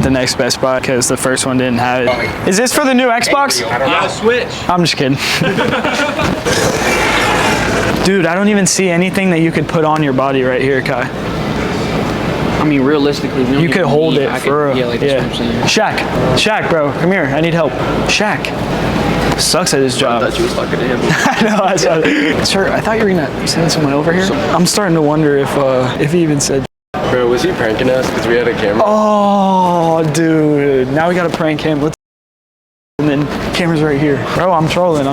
the next Best Buy because the first one didn't have it. Is this for the new Xbox? Yeah, Switch. I'm just kidding. Dude, I don't even see anything that you could put on your body right here, Kai. I mean, realistically, you could hold it for real. Yeah, like that's what I'm saying. Shaq, bro, come here. I need help. Shaq sucks at his job. I thought you was talking to him. I know. That's what, sir, I thought you were gonna send someone over here. I'm starting to wonder if he even said. Bro, was he pranking us because we had a camera? Oh, dude. Now we gotta prank him. Let's. And then camera's right here. Bro, I'm trolling.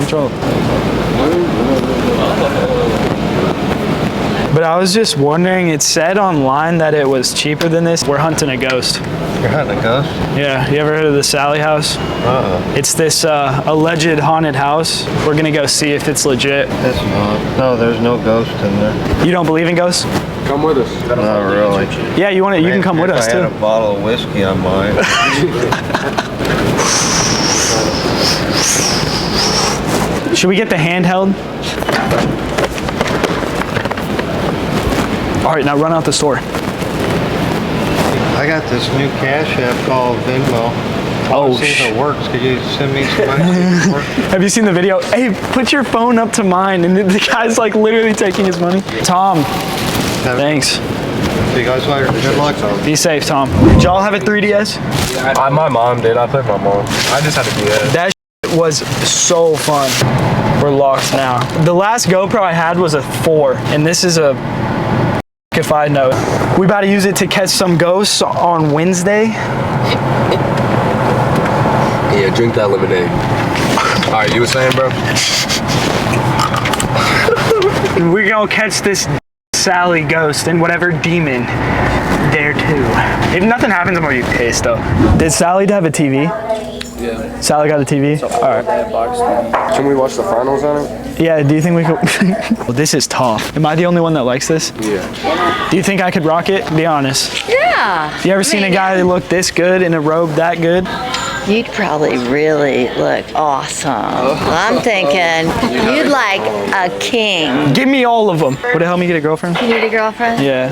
But I was just wondering, it said online that it was cheaper than this. We're hunting a ghost. You're hunting a ghost? Yeah, you ever heard of the Sallie House? It's this alleged haunted house. We're gonna go see if it's legit. It's not. No, there's no ghost in there. You don't believe in ghosts? Come with us. Not really. Yeah, you want to? You can come with us too. I had a bottle of whiskey on mine. Should we get the handheld? All right, now run out the store. I got this new cash app called Venmo. Oh, see if it works. Could you send me some money? Have you seen the video? Hey, put your phone up to mine, and the guy's like literally taking his money. Tom, thanks. See you guys later. Good luck, Tom. Be safe, Tom. Did y'all have a 3DS? Yeah, my mom did. I played my mom. I just had to do that. That was so fun. We're locked now. The last GoPro I had was a 4, and this is a if I know. We about to use it to catch some ghosts on Wednesday. Yeah, drink that lemonade. All right, you were saying, bro? We're gonna catch this Sallie ghost and whatever demon there too. If nothing happens, I'm gonna be pissed though. Did Sallie have a TV? Yeah. Sallie got a TV? Alright. Can we watch the finals on it? Yeah, do you think we could? Well, this is tough. Am I the only one that likes this? Yeah. Do you think I could rock it? Be honest. Yeah. You ever seen a guy that looked this good in a robe that good? You'd probably really look awesome. I'm thinking you'd like a king. Give me all of them. Would it help me get a girlfriend? You need a girlfriend? Yeah.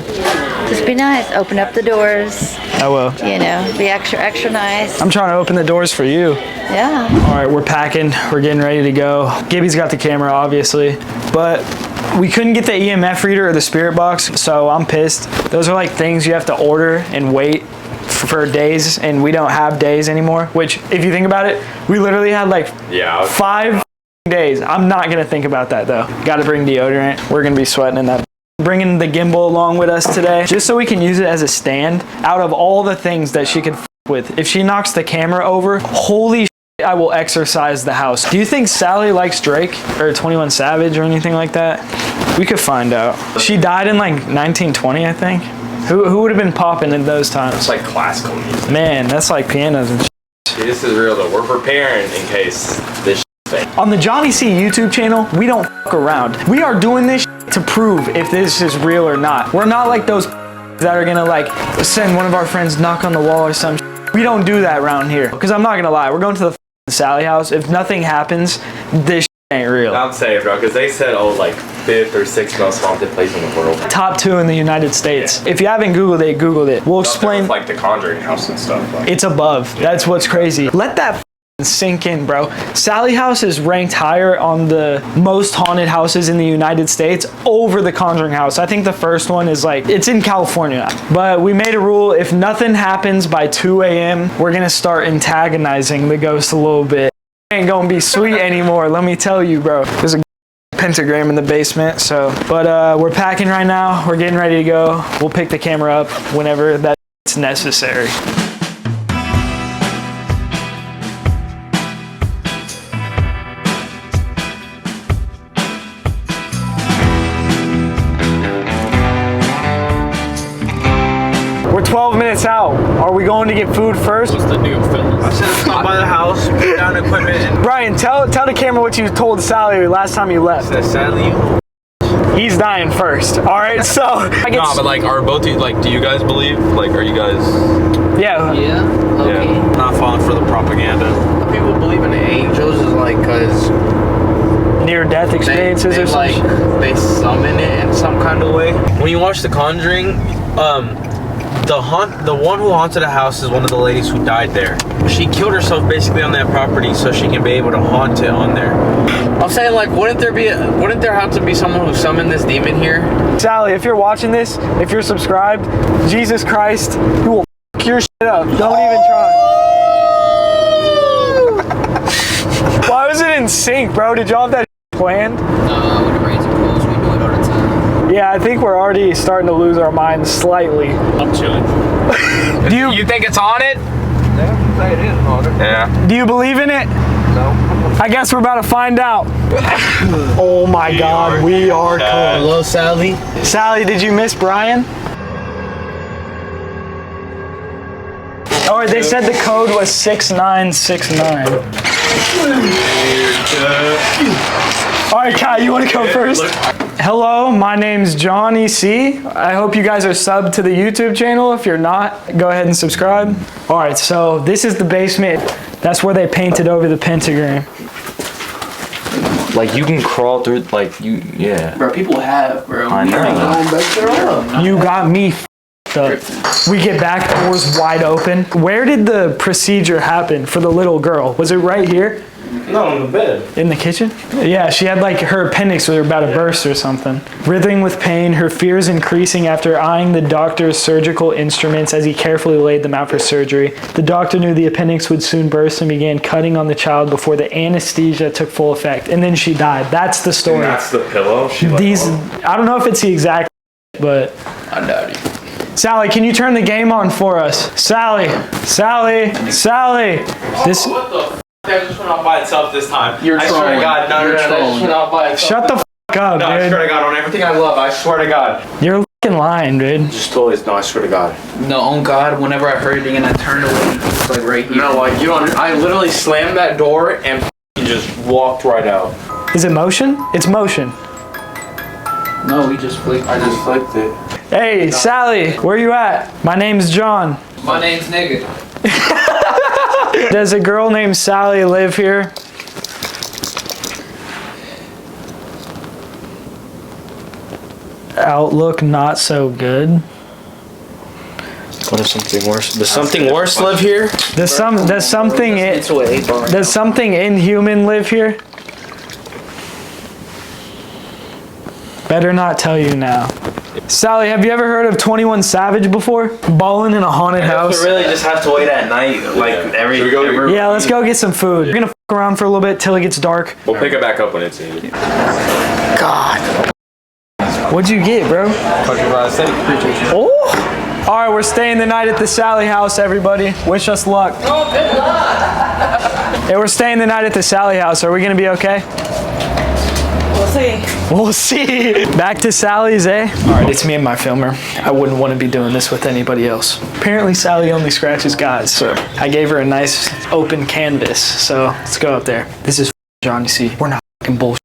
Just be nice. Open up the doors. I will. You know, be extra nice. I'm trying to open the doors for you. Yeah. All right, we're packing. We're getting ready to go. Gibby's got the camera, obviously, but we couldn't get the EMF reader or the spirit box, so I'm pissed. Those are like things you have to order and wait for days, and we don't have days anymore, which if you think about it, we literally had like 5 days. I'm not gonna think about that though. Gotta bring deodorant. We're gonna be sweating in that. Bringing the gimbal along with us today, just so we can use it as a stand out of all the things that she could with. If she knocks the camera over, holy shit, I will exercise the house. Do you think Sallie likes Drake or 21 Savage or anything like that? We could find out. She died in like 1920, I think. Who would have been popping in those times? It's like classical music. Man, that's like pianos and shit. This is real though. We're preparing in case this thing. On the Johnc.z YouTube channel, we don't fuck around. We are doing this to prove if this is real or not. We're not like those that are gonna like send one of our friends knock on the wall or some shit. We don't do that around here. Because I'm not gonna lie, we're going to the Sallie House. If nothing happens, this ain't real. I'm saying, bro, because they said, oh, like 5th or 6th most haunted place in the world. Top 2 in the United States. If you haven't Googled it, Googled it. We'll explain. Like the Conjuring house and stuff. Like. It's above. That's what's crazy. Let that sink in, bro. Sallie House is ranked higher on the most haunted houses in the United States over the Conjuring house. I think the first one is like, it's in California. But we made a rule, if nothing happens by 2 a.m., we're gonna start antagonizing the ghost a little bit. It ain't gonna be sweet anymore, let me tell you, bro. There's a pentagram in the basement, so. But we're packing right now. We're getting ready to go. We'll pick the camera up whenever that's necessary. We're 12 minutes out. Are we going to get food first? What's the new film? I said stop by the house, put down equipment, and Brian, tell the camera what you told Sallie last time you left. sadly, He's dying first. All right, so I get. No, but like, are both you, like, do you guys believe? Like, are you guys? Yeah. okay. Not falling for the propaganda. People believe in angels is like because Near-death experiences they or something. like they summon it in some kind of way. When you watch The Conjuring, The one who haunted the house is one of the ladies who died there. She killed herself basically on that property so she can be able to haunt it on there. I'm saying, like, wouldn't there have to be someone who summoned this demon here? Sallie, if you're watching this, if you're subscribed, Jesus Christ, you will f your shit up. Don't even try. Why was it in sync, bro? Did y'all have that planned? No, when it rains and pours, we do it all the time. Yeah, I think we're already starting to lose our minds slightly. I'm chilling. Do You think it's on it? Say it is haunted. Yeah. you believe in it? No. I guess we're about to find out. Oh my God, we are cool. Hello, Sallie. Sallie, did you miss Brian? Oh, they said the code was 6969. All right, Kai, you want to go first? Hello, my name's Johnc.z. I hope you guys are subbed to the YouTube channel. If you're not, go ahead and subscribe. All right, so this is the basement. That's where they painted over the pentagram. Like you can crawl through, like yeah. Bro, people have, bro. I know. You got me f***ed up. We get back, doors wide open. Where did the procedure happen for the little girl? Was it right here? No, in the bed. In the kitchen? Yeah, she had like her appendix was about to burst or something. Writhing with pain, her fears increasing after eyeing the doctor's surgical instruments as he carefully laid them out for surgery. The doctor knew the appendix would soon burst and began cutting on the child before the anesthesia took full effect. And then she died. That's the story. And that's the pillow. She I don't know if it's the exact, but I doubt it. Sallie, can you turn the game on for us? Sallie. This. What the f? That just went off by itself this time. You're I swear to trolling. God, no, You're that just trolling. went off by itself. Shut the f up, No, I dude. swear to God, on everything I love, I swear to God. You're fucking lying, dude. Just totally, no, I swear to God. No, on God, whenever I heard it and I turned away, it's like right here. No, like, you don't, I literally slammed that door and just walked right out. Is it motion? It's motion. No, we just flicked. I just flicked it. Hey, Sallie, where you at? My name's John. My name's Nigga. Does a girl named Sallie live here? Outlook not so good. What if something worse? Does something worse live here? Does something Into an 8 bar. does something inhuman live here? Better not tell you now. Sallie, have you ever heard of 21 Savage before? Balling in a haunted house. really just have to wait at night, like every. Yeah, let's go get some food. We're gonna f around for a little bit till it gets dark. We'll pick it back up when it's needed. God. What'd you get, bro? Oh! All right, we're staying the night at the Sallie House, everybody. Wish us luck. Oh, good luck. Hey, we're staying the night at the Sallie House. Are we gonna be okay? We'll see. We'll see. Back to Sallie's, eh? All right, it's me and my filmer. I wouldn't want to be doing this with anybody else. Apparently, Sallie only scratches guys, so I gave her a nice open canvas. So let's go up there. This is Johnc.z. We're not fucking bullshit.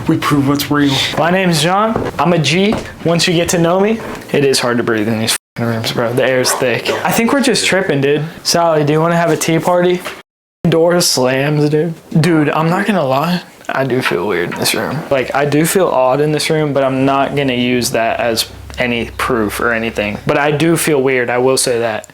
We prove what's real. My name's John. I'm a G. Once you get to know me, it is hard to breathe in these fucking rooms, bro. The air's thick. I think we're just tripping, dude. Sallie, do you want to have a tea party? Door slams, dude. Dude, I'm not gonna lie. I do feel weird in this room. Like, I do feel odd in this room, but I'm not gonna use that as any proof or anything. But I do feel weird, I will say that.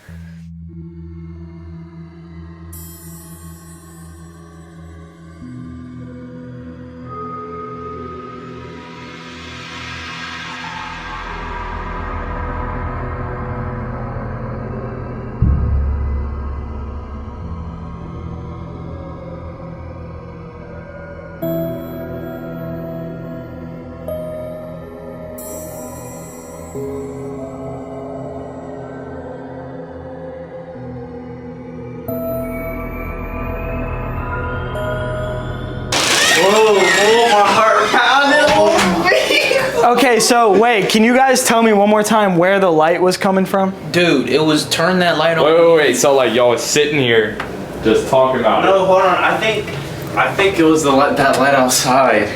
Okay, so wait, can you guys tell me one more time where the light was coming from? Dude, it was turn that light on. Wait. So like y'all was sitting here, just talking about it. No, hold on. I think it was that light outside.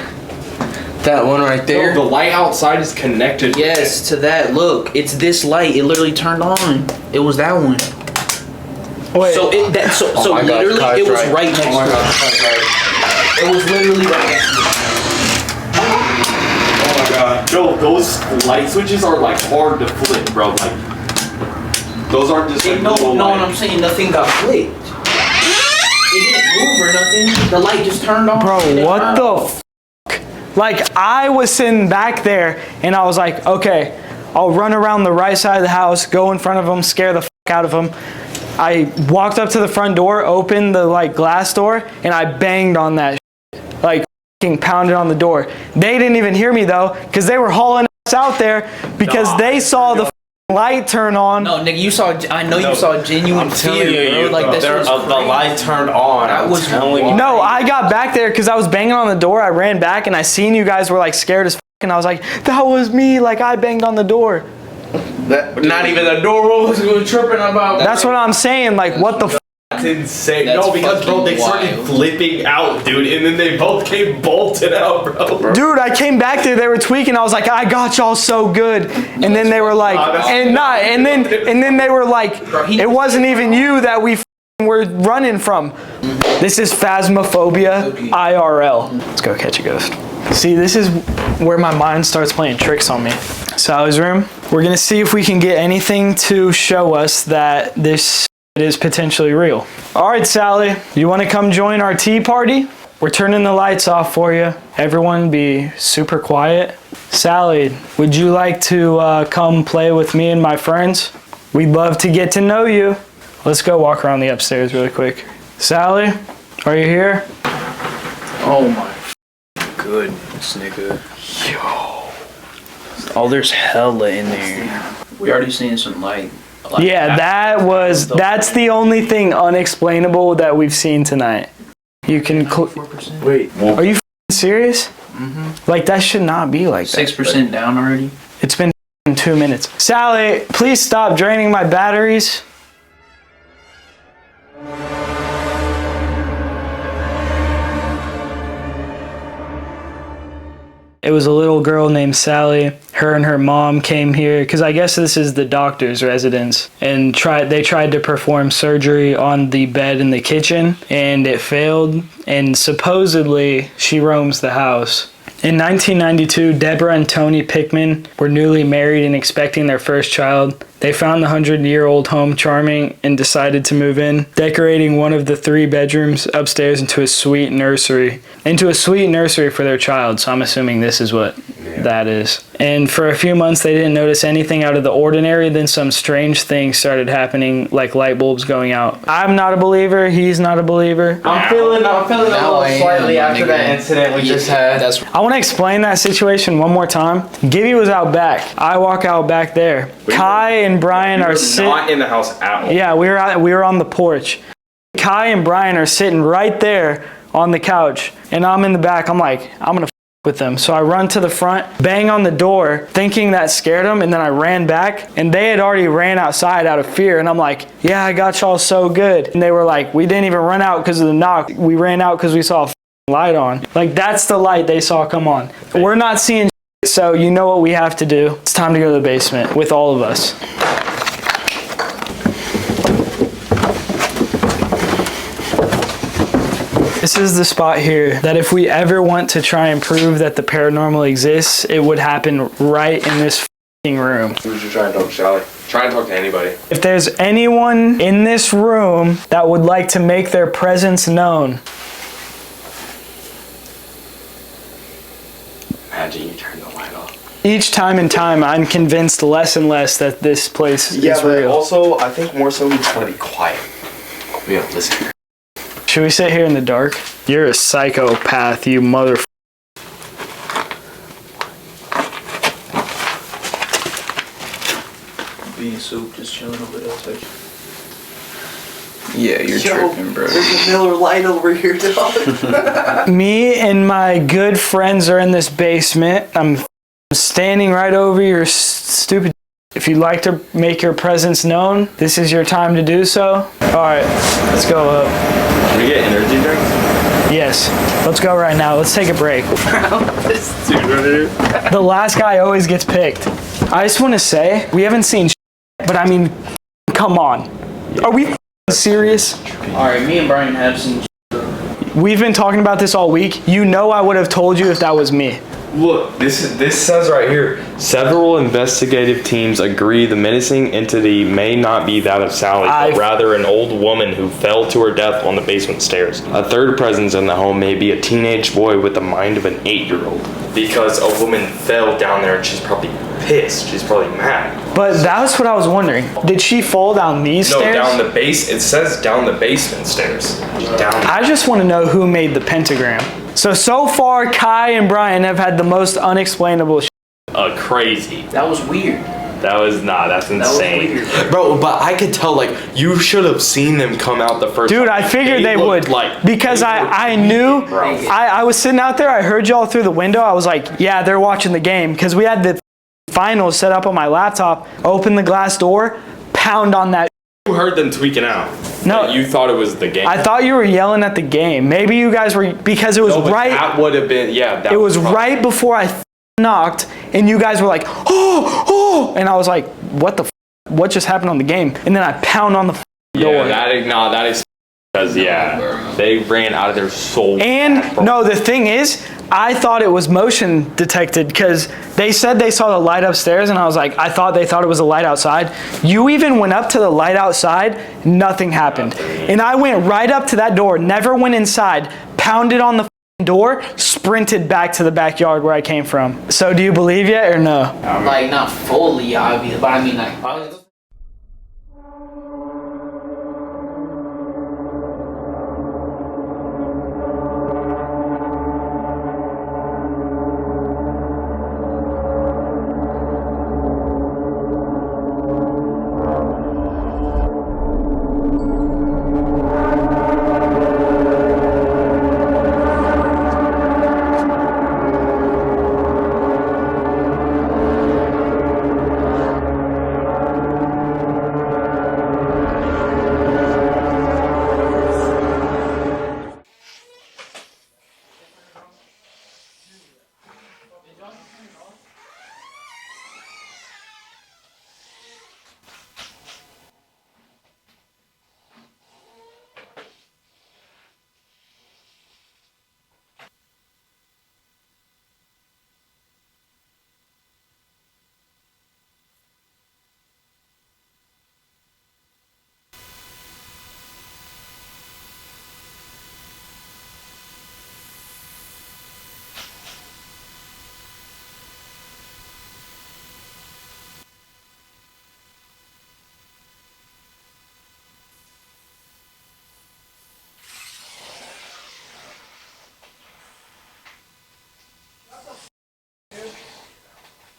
That one right there. The light outside is connected. Yes, to that. Look, it's this light. It literally turned on. It was that one. Wait, So literally it was right next to it. It was literally right next to it. Oh my God. Yo, those light switches are like hard to flip, bro. Like Those aren't just like No, little no, what lights. I'm saying, nothing got flicked. It didn't move or nothing. The light just turned on. Bro, what the f? Like, I was sitting back there and I was like, okay, I'll run around the right side of the house, go in front of them, scare the f out of them. I walked up to the front door, opened the like glass door, and I banged on that shit. Like, f***ing pounded on the door. They didn't even hear me though, because they were hauling us out there because they saw the f***ing light turn on. No, nigga, you saw. I know you saw genuine fear, bro. Like this was the light turned on. That was telling you. No, I got back there because I was banging on the door. I ran back and I seen you guys were like scared as f***, and I was like, that was me. Like, I banged on the door. Not even the door was tripping about. That's what I'm saying. Like, what the f? That's insane. That's no, because bro, they started wild. flipping out, dude, and then they both came bolted out, bro. Dude, I came back there, they were tweaking. I was like, I got y'all so good. And then they were like, and then they were like, it wasn't even you that we were running from. This is Phasmophobia IRL. Let's go catch a ghost. See, this is where my mind starts playing tricks on me. Sally's room. We're gonna see if we can get anything to show us that this is potentially real. All right, Sally, you wanna come join our tea party? We're turning the lights off for you. Everyone be super quiet. Sally, would you like to come play with me and my friends? We'd love to get to know you. Let's go walk around the upstairs really quick. Sally, are you here? Oh my goodness, nigga. Yo. Oh, there's hella in there. We already seen some light. Yeah, that's the only thing unexplainable that we've seen tonight. You can, Wait. are you f***ing serious? Like, that should not be like that. 6% down already. It's been 2 minutes. Sally, please stop draining my batteries. It was a little girl named Sally. Her and her mom came here because I guess this is the doctor's residence, and they tried to perform surgery on the bed in the kitchen and it failed, and supposedly she roams the house. In 1992, Deborah and Tony Pickman were newly married and expecting their first child. They found the 100-year-old home charming and decided to move in, decorating one of the 3 bedrooms upstairs into a sweet nursery for their child. So I'm assuming this is what that is. And for a few months, they didn't notice anything out of the ordinary. Then some strange things started happening, like light bulbs going out. I'm not a believer. He's not a believer. I'm feeling a little slightly after that incident we just had. I want to explain that situation one more time. Gibby was out back. I walk out back there. Kai and Brian are sitting. Not in the house at all. Yeah, we were on the porch. Kai and Brian are sitting right there on the couch, and I'm in the back. I'm like, I'm gonna f with them. So I run to the front, bang on the door, thinking that scared them, and then I ran back, and they had already ran outside out of fear, and I'm like, yeah, I got y'all so good. And they were like, we didn't even run out because of the knock. We ran out because we saw a light on. Like, that's the light they saw come on. We're not seeing shit, so you know what we have to do. It's time to go to the basement with all of us. This is the spot here that if we ever want to try and prove that the paranormal exists, it would happen right in this f***ing room. Who's you trying to talk to, Sally? Try and talk to anybody. If there's anyone in this room that would like to make their presence known. Imagine you turn the light off. Each time and time, I'm convinced less and less that this place is real. Also, I think more so we just want to be quiet. We have to listen. Should we sit here in the dark? You're a psychopath, you mother. Bean soup just chilling over there. Yeah, you're tripping, bro. There's a Miller Lite over here, dog. Me and my good friends are in this basement. I'm standing right over your stupid. If you'd like to make your presence known, this is your time to do so. All right, let's go up. Can we get energy drinks? Yes, let's go right now. Let's take a break. This dude right here. The last guy always gets picked. I just want to say, we haven't seen but I mean, come on. Are we serious? Alright, me and Brian have seen. We've been talking about this all week. You know I would have told you if that was me. Look, this says right here, several investigative teams agree the menacing entity may not be that of Sallie, but rather an old woman who fell to her death on the basement stairs. A third presence in the home may be a teenage boy with the mind of an 8-year-old. Because a woman fell down there and she's probably pissed. She's probably mad. But that's what I was wondering. Did she fall down these stairs? No, down the base. It says down the basement stairs. Down. I just want to know who made the pentagram. So far, Kai and Brian have had the most unexplainable shit. Crazy. That was weird. That's insane. That was weird. Bro, but I could tell, like, you should have seen them come out the first Dude, time. I figured they would. Because I knew, I was sitting out there, I heard y'all through the window. I was like, yeah, they're watching the game. Because we had the finals set up on my laptop. Open the glass door, pound on that. You heard them tweaking out. No. Like, you thought it was the game. I thought you were yelling at the game. Maybe you guys were, because it was right. That would have been, yeah. It was right before I knocked, and you guys were like, oh, and I was like, what just happened on the game? And then I pound on the door. Yeah, that is because, yeah, they ran out of their soul. And, no, the thing is, I thought it was motion detected because they said they saw the light upstairs, and I was like, I thought they thought it was a light outside. You even went up to the light outside, nothing happened. And I went right up to that door, never went inside, pounded on the door, sprinted back to the backyard where I came from. So do you believe yet or no? Like, not fully obvious, but I mean, like,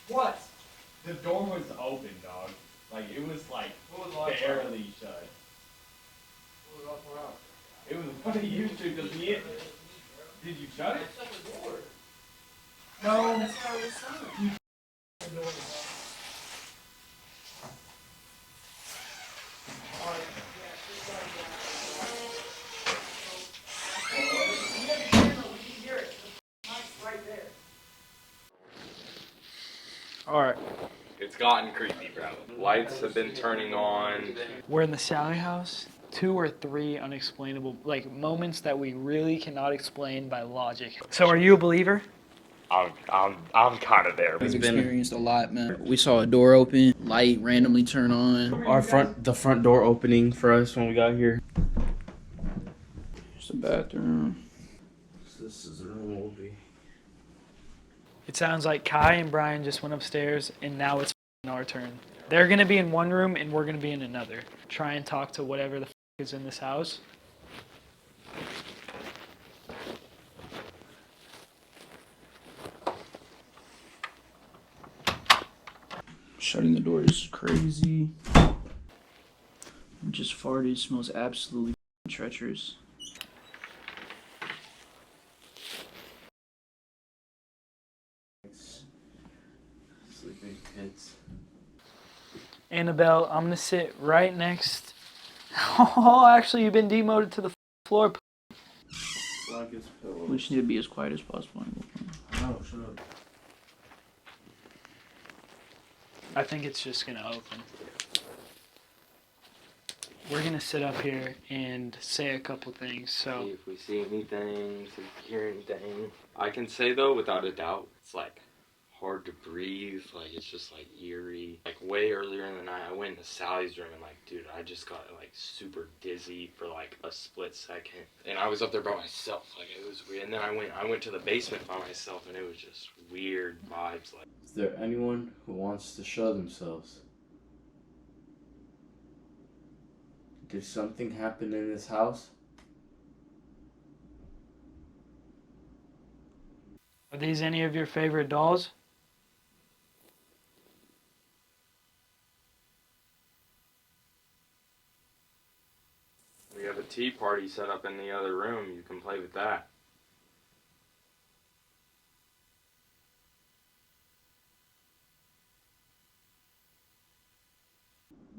What? The door was open, dog. Like, it was like barely shut. It was one of you two because did you shut it? No. That's how it was shut. All right. It's gotten creepy, bro. Lights have been turning on. We're in the Sallie House. 2 or 3 unexplainable, like, moments that we really cannot explain by logic. So are you a believer? I'm kind of there. we've experienced a lot, man. We saw a door open, light randomly turn on. The front door opening for us when we got here. There's the bathroom. This is a room will be. It sounds like Kai and Brian just went upstairs, and now it's our turn. They're going to be in one room, and we're going to be in another. Try and talk to whatever the is in this house. Shutting the door is crazy. Just farted. Smells absolutely treacherous. Sleeping kids. Annabelle, I'm going to sit right next. Oh, actually, you've been demoted to the floor. We just need to be as quiet as possible. Oh, shut up. I think it's just going to open. we're gonna sit up here and say a couple things. So See if we see anything, see if we hear anything. I can say though, without a doubt, it's like hard to breathe. Like it's just like eerie. Like way earlier in the night, I went into Sallie's room and like, dude, I just got like super dizzy for like a split second. And I was up there by myself. Like it was weird. And then I went to the basement by myself, and it was just weird vibes. Like, is there anyone who wants to show themselves? Did something happen in this house? are these any of your favorite dolls? we have a tea party set up in the other room. You can play with that.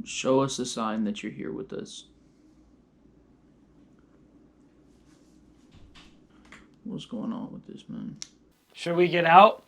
Show us a sign that you're here with us. What's going on with this, man? Should we get out?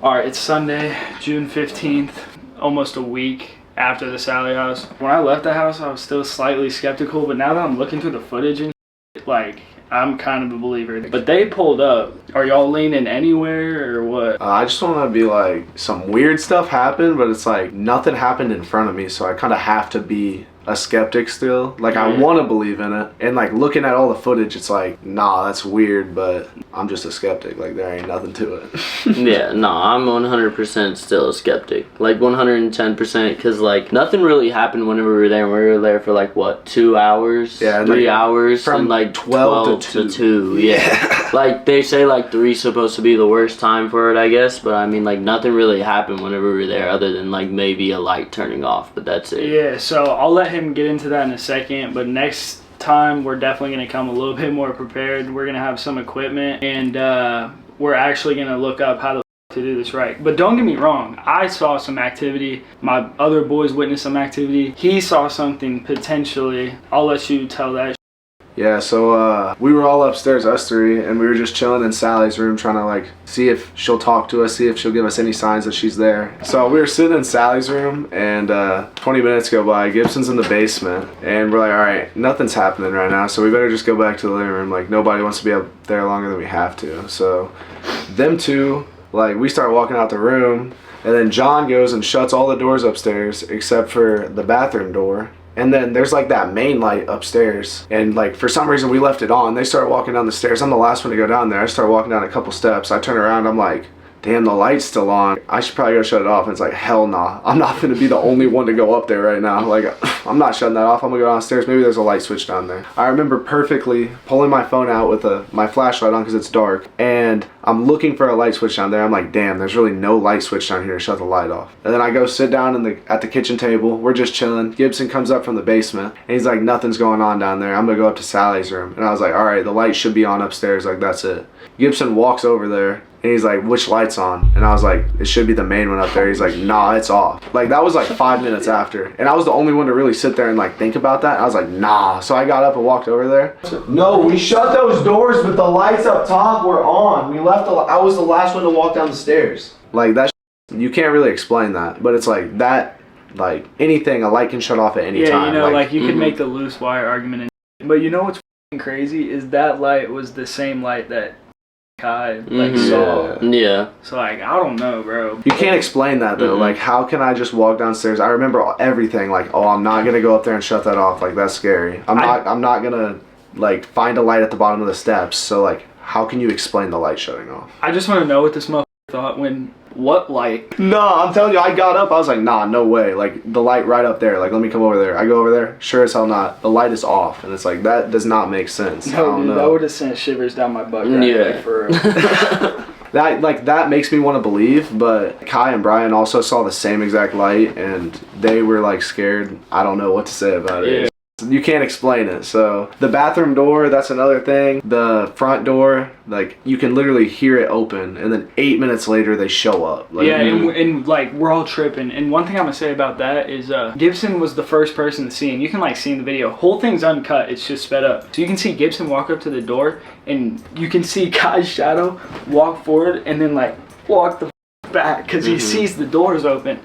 All right, it's Sunday, June 15th, almost a week after the Sallie House. When I left the house, I was still slightly skeptical, but now that I'm looking through the footage and like, I'm kind of a believer. But they pulled up. Are y'all leaning anywhere or what? I just want to be like, some weird stuff happened, but it's like nothing happened in front of me, so I kind of have to be a skeptic still. Like, I want to believe in it, and like looking at all the footage, it's like, nah, that's weird, but I'm just a skeptic. Like, there ain't nothing to it. Yeah, no, I'm 100% still a skeptic. Like 110%, because like nothing really happened whenever we were there. We were there for like what, 2 hours? Yeah, 3 hours, from and like 12 to 2. Yeah. Like they say like 3's supposed to be the worst time for it, I guess, but I mean like nothing really happened whenever we were there other than like maybe a light turning off, but that's it. Yeah, so I'll let him get into that in a second, but next time we're definitely going to come a little bit more prepared. We're going to have some equipment, and we're actually going to look up how to do this right. But don't get me wrong, I saw some activity. My other boys witnessed some activity. He saw something potentially. I'll let you tell that. Yeah, so we were all upstairs, us three, and we were just chilling in Sallie's room trying to like see if she'll talk to us, see if she'll give us any signs that she's there. So we were sitting in Sallie's room, and 20 minutes go by. Gibson's in the basement, and we're like, all right, nothing's happening right now, so we better just go back to the living room. Like, nobody wants to be up there longer than we have to. So them two, like, we start walking out the room, and then John goes and shuts all the doors upstairs except for the bathroom door. And then there's like that main light upstairs, and like for some reason we left it on. They start walking down the stairs. I'm the last one to go down there. I start walking down a couple steps. I turn around, I'm like, damn, the light's still on. I should probably go shut it off. And it's like, hell nah. I'm not gonna be the only one to go up there right now. Like, I'm not shutting that off. I'm gonna go downstairs. Maybe there's a light switch down there. I remember perfectly pulling my phone out with my flashlight on because it's dark, and I'm looking for a light switch down there. I'm like, damn, there's really no light switch down here to shut the light off. And then I go sit down at the kitchen table. We're just chilling. Gibson comes up from the basement, and he's like, nothing's going on down there. I'm gonna go up to Sallie's room. And I was like, all right, the light should be on upstairs. Like, that's it. Gibson walks over there, and he's like, which light's on? And I was like, it should be the main one up there. He's like, nah, it's off. Like, that was like 5 minutes after. And I was the only one to really sit there and like think about that. I was like, nah. So I got up and walked over there. No, we shut those doors, but the lights up top were on. We left I was the last one to walk down the stairs. Like, that you can't really explain that. But it's like that, like anything, a light can shut off at any time. Yeah, you know, like you could make the loose wire argument. But you know what's crazy is that light was the same light that Kai saw. Yeah. So like, I don't know, bro. You can't explain that though. Like, how can I just walk downstairs? I remember everything. Like, oh, I'm not gonna go up there and shut that off. Like, that's scary. I'm not gonna like find a light at the bottom of the steps. So like, how can you explain the light shutting off? I just want to know what this motherfucker thought when What light? No, I'm telling you, I got up. I was like, nah, no way. Like, the light right up there. Like, let me come over there. I go over there. Sure as hell not. The light is off. And it's like, that does not make sense. No, dude, that would have sent shivers down my butt. Right? Yeah. Like, for that makes me want to believe, but Kai and Brian also saw the same exact light, and they were like scared. I don't know what to say about it. You can't explain it. So the bathroom door, that's another thing. The front door, like, you can literally hear it open, and then 8 minutes later they show up. Like, yeah, and like, we're all tripping. And one thing I'm gonna say about that is Gibson was the first person to see, and you can like see in the video, whole thing's uncut, it's just sped up. So you can see Gibson walk up to the door, and you can see Kai's shadow walk forward and then like walk the back because he sees the doors open.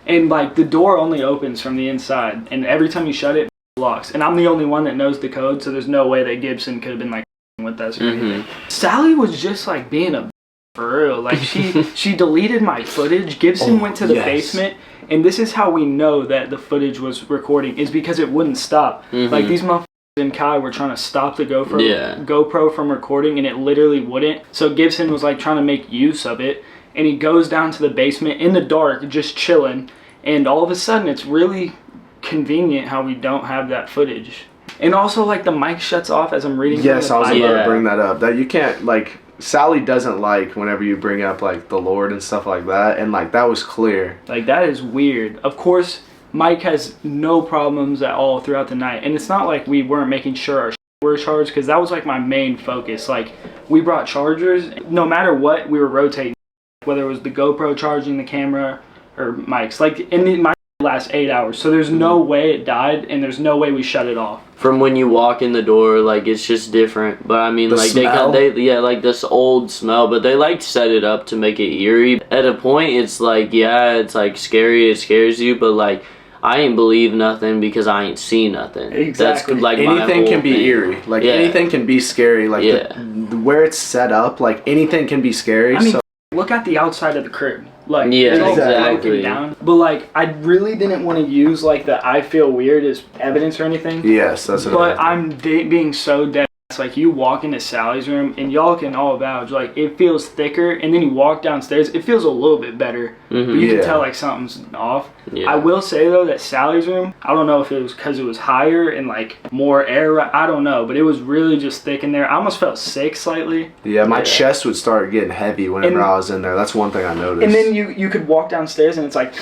And like, the door only opens from the inside, and every time you shut it, locks. And I'm the only one that knows the code, so there's no way that Gibson could have been like with us or anything. Sallie was just like being a for real. Like, she deleted my footage. Gibson went to the basement, and this is how we know that the footage was recording, is because it wouldn't stop. Like, these motherfuckers and Kai were trying to stop the GoPro from recording, and it literally wouldn't. So Gibson was like trying to make use of it, and he goes down to the basement in the dark, just chilling, and all of a sudden it's really convenient how we don't have that footage. And also, like, the mic shuts off as I'm reading. Yes, I was about to bring that up. That you can't, like, Sallie doesn't like whenever you bring up like the Lord and stuff like that, and like that was clear. Like, that is weird. Of course, Mike has no problems at all throughout the night, and it's not like we weren't making sure our were charged, because that was like my main focus. Like, we brought chargers. No matter what, we were rotating, whether it was the GoPro charging the camera or mics. Like, in my last 8 hours, so there's no way it died, and there's no way we shut it off. From when you walk in the door, like, it's just different. But I mean, the like, smell? they like this old smell, but they like set it up to make it eerie. At a point, it's like, yeah, it's like scary, it scares you, but like, I ain't believe nothing because I ain't seen nothing. Exactly. That's like anything can be eerie. Like, anything can be scary. Like, where it's set up, like, anything can be scary. I mean, so look at the outside of the crib. Like, yeah, it's all exactly. broken down. But like, I really didn't want to use like the I feel weird as evidence or anything. Yes, that's what But I'm being so dead. It's like, you walk into Sallie's room, and y'all can all vouch, like, it feels thicker, and then you walk downstairs, it feels a little bit better, but you can tell like something's off. I will say though that Sallie's room, I don't know if it was because it was higher and like more air, I don't know, but it was really just thick in there. I almost felt sick slightly. Yeah, my chest would start getting heavy whenever I was in there. That's one thing I noticed. And then you could walk downstairs, and it's like,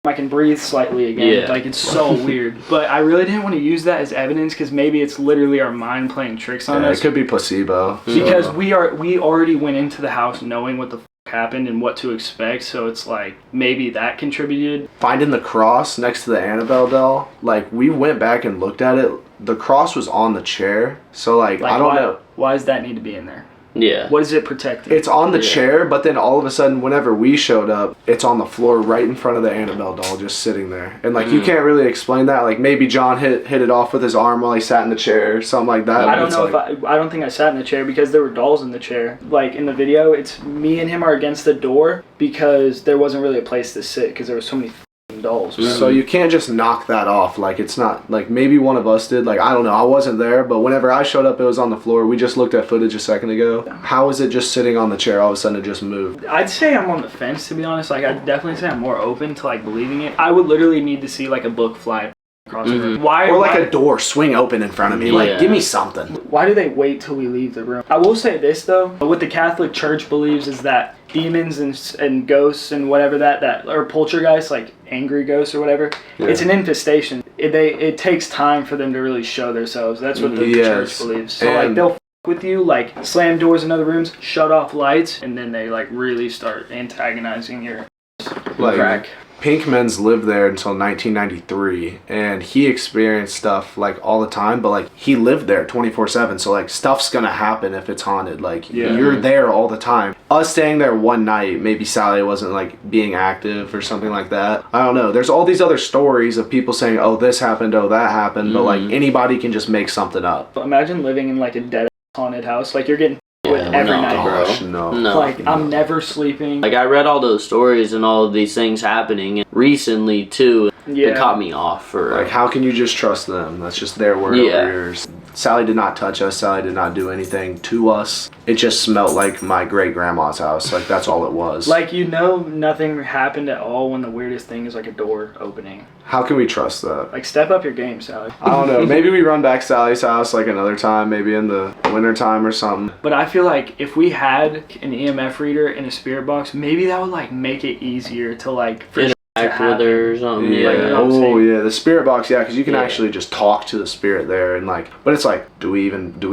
I can breathe slightly again. Like, it's so weird. But I really didn't want to use that as evidence, because maybe it's literally our mind playing tricks on us. It could be placebo. Because we already went into the house knowing what the happened and what to expect, so it's like, maybe that contributed. Finding the cross next to the Annabelle doll, like, we went back and looked at it. The cross was on the chair, so like I don't know. Why does that need to be in there? Yeah. What is it protecting? It's on the chair, but then all of a sudden, whenever we showed up, it's on the floor right in front of the Annabelle doll, just sitting there. And like, you can't really explain that. Like, maybe John hit it off with his arm while he sat in the chair or something like that. I don't know I don't think I sat in the chair, because there were dolls in the chair. Like, in the video, it's me and him are against the door because there wasn't really a place to sit because there were so many dolls. So you can't just knock that off. Like, it's not like, maybe one of us did. Like, I don't know, I wasn't there, but whenever I showed up, it was on the floor. We just looked at footage a second ago. How is it just sitting on the chair? All of a sudden it just moved. I'd say I'm on the fence, to be honest. Like, I'd definitely say I'm more open to like believing it. I would literally need to see like a book fly across the room. Or like a door swing open in front of me. Like, give me something. Why do they wait till we leave the room? I will say this though, what the Catholic Church believes is that demons and ghosts and whatever that or poltergeists, like angry ghosts or whatever, it's an infestation. It takes time for them to really show themselves. That's what the church believes. So like, they'll with you, like slam doors in other rooms, shut off lights, and then they like really start antagonizing your crack. Pinkman's lived there until 1993, and he experienced stuff like all the time, but like, he lived there 24/7, so like, stuff's gonna happen if it's haunted. Like, you're there all the time. Us staying there one night, maybe Sallie wasn't like being active or something like that. I don't know. There's all these other stories of people saying, oh, this happened, oh, that happened, but like, anybody can just make something up. Imagine living in like a dead haunted house. Like, you're getting with every night, bro. Gosh, no. Like, I'm never sleeping. Like, I read all those stories and all of these things happening recently too. It caught me off for like, how can you just trust them? That's just their word over yours. Sally did not touch us. Sally did not do anything to us. It just smelled like my great grandma's house. Like, that's all it was. Like, you know, nothing happened at all when the weirdest thing is like a door opening. How can we trust that? Like, step up your game, Sally. I don't know. Maybe we run back Sally's house like another time, maybe in the winter time or something. But I feel like if we had an EMF reader in a spirit box, maybe that would like make it easier to like interact with her or something. Yeah. Like, you know what I'm Oh saying? yeah, the spirit box. Yeah, because you can actually just talk to the spirit there, and like, but it's like, do we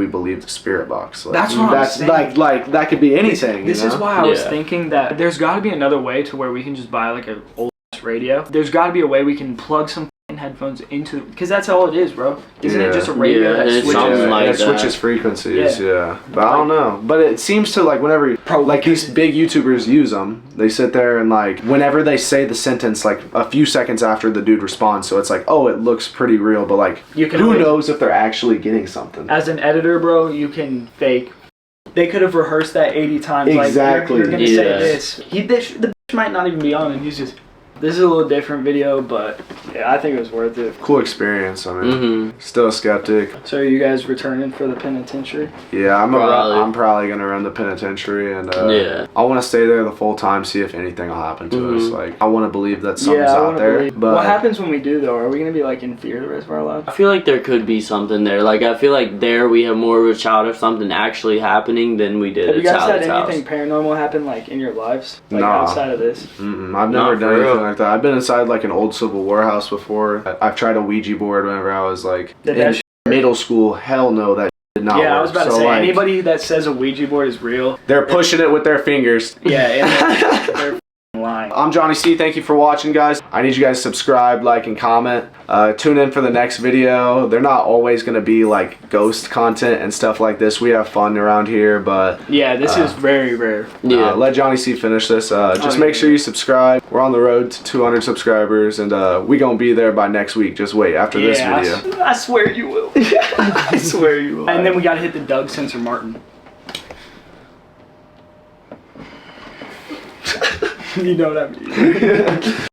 believe the spirit box? Like, That's what I'm saying. like that could be anything. This you is know? why I was thinking that there's got to be another way to where we can just buy like an old radio. There's got to be a way we can plug some headphones into, because that's all it is, bro. Isn't it just a radio that it's switches? something like it switches frequencies. Yeah. But I don't know. But it seems to like whenever like these big YouTubers use them, they sit there and like whenever they say the sentence like a few seconds after the dude responds, so it's like, oh, it looks pretty real, but like who knows if they're actually getting something. As an editor, bro, you can fake. They could have rehearsed that 80 times. Exactly. Like, you're gonna say this. The bitch might not even be on, and he's just. This is a little different video, but yeah, I think it was worth it. Cool experience. I mean, still a skeptic. So are you guys returning for the penitentiary? Yeah, I'm probably gonna run the penitentiary, and I want to stay there the full time, see if anything will happen to us. Like, I want to believe that something's out there. But what happens when we do though? Are we gonna be like in fear the rest of our lives? I feel like there could be something there. Like, I feel like there we have more of a shot of something actually happening than we did Have at you guys had Sallie's anything paranormal happen like in your lives? Like Nah. outside of this? I've never done anything like that. I've been inside like an old Civil War house before. I've tried a Ouija board whenever I was like in middle school. Hell no, that did not work. I was about to say, like, anybody that says a Ouija board is real, they're pushing it with their fingers. yeah, and they're lying. I'm Johnc.z. Thank you for watching, guys. I need you guys to subscribe, like, and comment. Tune in for the next video. They're not always going to be like ghost content and stuff like this. We have fun around here, but yeah, this is very rare. Let Johnc.z finish this. Just make sure you subscribe. We're on the road to 200 subscribers, and we gonna be there by next week. Just wait after this video. I swear you will. I swear you will. And then we gotta hit the Doug Sensor Martin. You know what I mean.